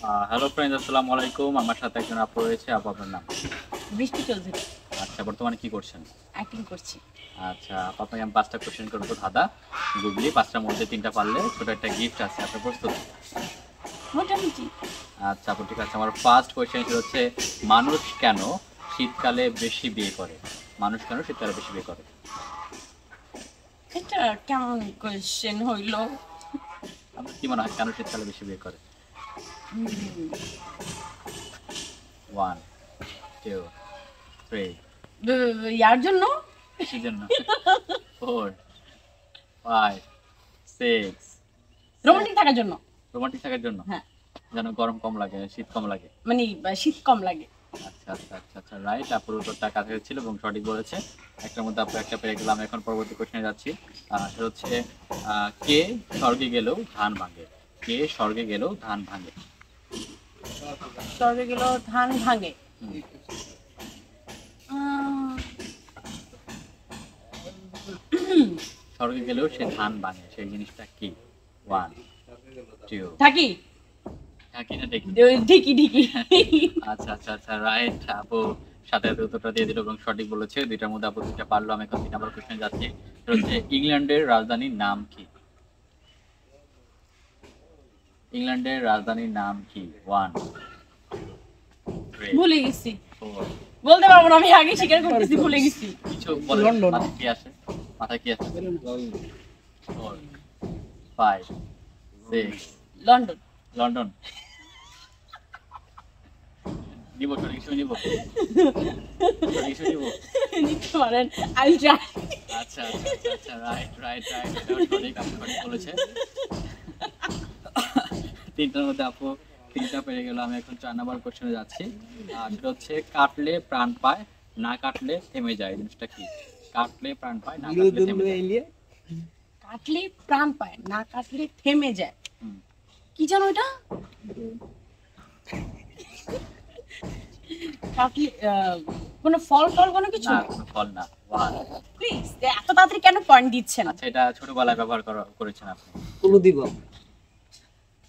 Hello friends, আসসালামু আলাইকুম। আমার সাথে একজন আপু রয়েছে। আপু, আপনার নাম? বৃষ্টি চৌধুরী। আচ্ছা, বর্তমানে কি করছেন? অ্যাক্টিং করছি। আচ্ছা আপু, আপনাকে আমি 5টা কোশ্চেন করবো ধাঁধা গুগলি। 5টার মধ্যে 3টা পারলে ছোট একটা গিফট আছে। আপনি প্রস্তুত? মোটামুটি। আচ্ছা আপু, ঠিক আছে। আমার ফার্স্ট কোশ্চেন হচ্ছে, মানুষ কেন শীতকালে বেশি বিয়ে করে? মানুষ কেন শীতকালে বেশি বিয়ে করে? এটা কেমন কোয়েশ্চেন হইল? আপনার কি মনে হয় কেন শীতকালে বেশি বিয়ে করে? 1 2 3। ইয়ার জন্য। কিসের জন্য? 4 5 6। রোমান্টিক থাকার জন্য। রোমান্টিক থাকার জন্য? হ্যাঁ, যেন গরম কম লাগে, শীত কম লাগে। মানে শীত কম লাগে। আচ্ছা আচ্ছা আচ্ছা আচ্ছা, রাইট। আপুর উত্তরটা কাছাকাছি ছিল এবং সঠিক বলেছে। একটার মধ্যে আপু একটা পেরে গেলাম। এখন পরবর্তী কোশ্চেনে যাচ্ছি। সেটা হচ্ছে, কে স্বর্গে গেলেও ধান ভাঙে? কে স্বর্গে গেলেও ধান ভাঙে? স্বর্গে গেল ধান ভাঙে। হুম, স্বর্গে গেলেও সে ধান ভাঙে, সেই জিনিসটা কি? 1 2। থাকি। হ্যাঁ কি না দেখি। ঢিকি ঢিকি। আচ্ছা আচ্ছা আচ্ছা, রাইট। আপু সাথে সাথে উত্তরটা দিয়ে দিল এবং সঠিক বলেছে। দুইটার মধ্যে আপু দুইটা পারলো। আমি এখন 3 নম্বর কোশ্চেনে যাচ্ছি। সেটা হচ্ছে, ইংল্যান্ডের রাজধানীর নাম কি? ইংল্যান্ডের রাজধানীর নাম কি? 1 3 ভুলে গেছি, 4। বলতে পারবো না। আমি আগে স্বীকার করতেছি ভুলে গেছি। কিছু বলেন। লন্ডন। মাথায় কি আসে? মাথায় কি আসে? 4 5 6। লন্ডন। লন্ডন। নিব সঠিক কিছু নিব? সঠিক কিছু নিব? নিতে পারেন। I try. আচ্ছা আচ্ছা আচ্ছা আচ্ছা, রাইট রাইট রাইট, এটাও সঠিক। আপনি সঠিক বলেছে। 3টার মধ্যে আপু 3টা পেরে গেল। আমি এখন 4 নম্বর কোশ্চেনে যাচ্ছি। সেটা হচ্ছে, কাটলে প্রাণ পায়, না কাটলে থেমে যায়। এই জিনিসটা কি? কাটলে প্রাণ পায়, না কাটলে থেমে যায়। কাটলে প্রাণ পায়, না কাটলে থেমে যায়। হুম। কি জানো এটা? কাটলে কোনো ফল টল কোনো কিছু? না, কোনো ফল না। 1। প্লিজ, এত তাড়াতাড়ি কেন পয়েন্ট দিচ্ছেন? আচ্ছা, এটা ছোটবেলায় ব্যবহার করেছেন আপনি? ক্লু দিব।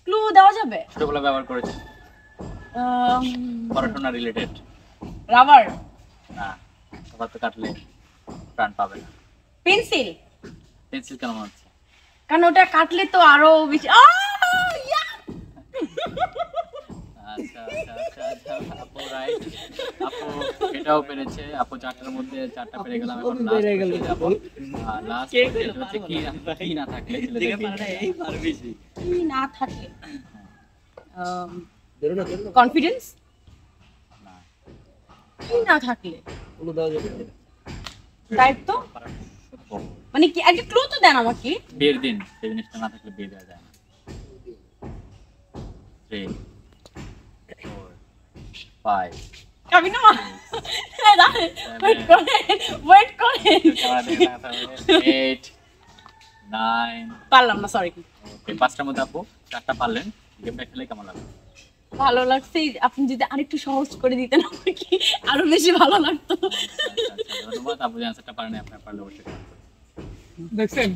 ক্লু দেওয়া যাবে? ছোটবেলায় ব্যবহার করেছেন? পড়াশোনা রিলেটেড? রাবার। না, আবার তো কাটলে প্রাণ পাবে না। পেন্সিল। পেন্সিল কেন মনে হচ্ছে? কারণ ওটা কাটলে তো আরো বেশি ইয়া! আচ্ছা আচ্ছা আচ্ছা আচ্ছা, আপু রাইট। আপু এটাও পেরেছে। আপু 4টার মধ্যে 4টা পেরে গেলাম। এখন লাস্ট কোশ্চেনে যাব। লাস্ট কোশ্চেন হচ্ছে, কি না থাকলে ছেলেদের বিয়ে হয়? কি না থাকলে? ধরো না। কনফিডেন্স। না। কি না থাকলে? ক্লু দাও যাবে। দায়িত্ব। মানে কি, একটা ক্লু তো দেন আমাকে। বিয়ের দিন সেই জিনিসটা না থাকলে বিয়ে দেওয়া যায় না। 3 4 5 আমি না ওয়েট করে 8 9। পারলাম না, সরি। ওকে, 5টার মধ্যে আপু 4টা পারলেন। গেমটা খেলে কেমন লাগলো? ভালো লাগছে। আপনি যদি আরেকটু সহজ করে দিতেন আমাকে, আরো বেশি ভালো লাগতো। আচ্ছা আচ্ছা আচ্ছা, ধন্যবাদ। আপু যে অ্যান্সারটা পারেন, আপনার পারলে অবশ্যই। দেখছেন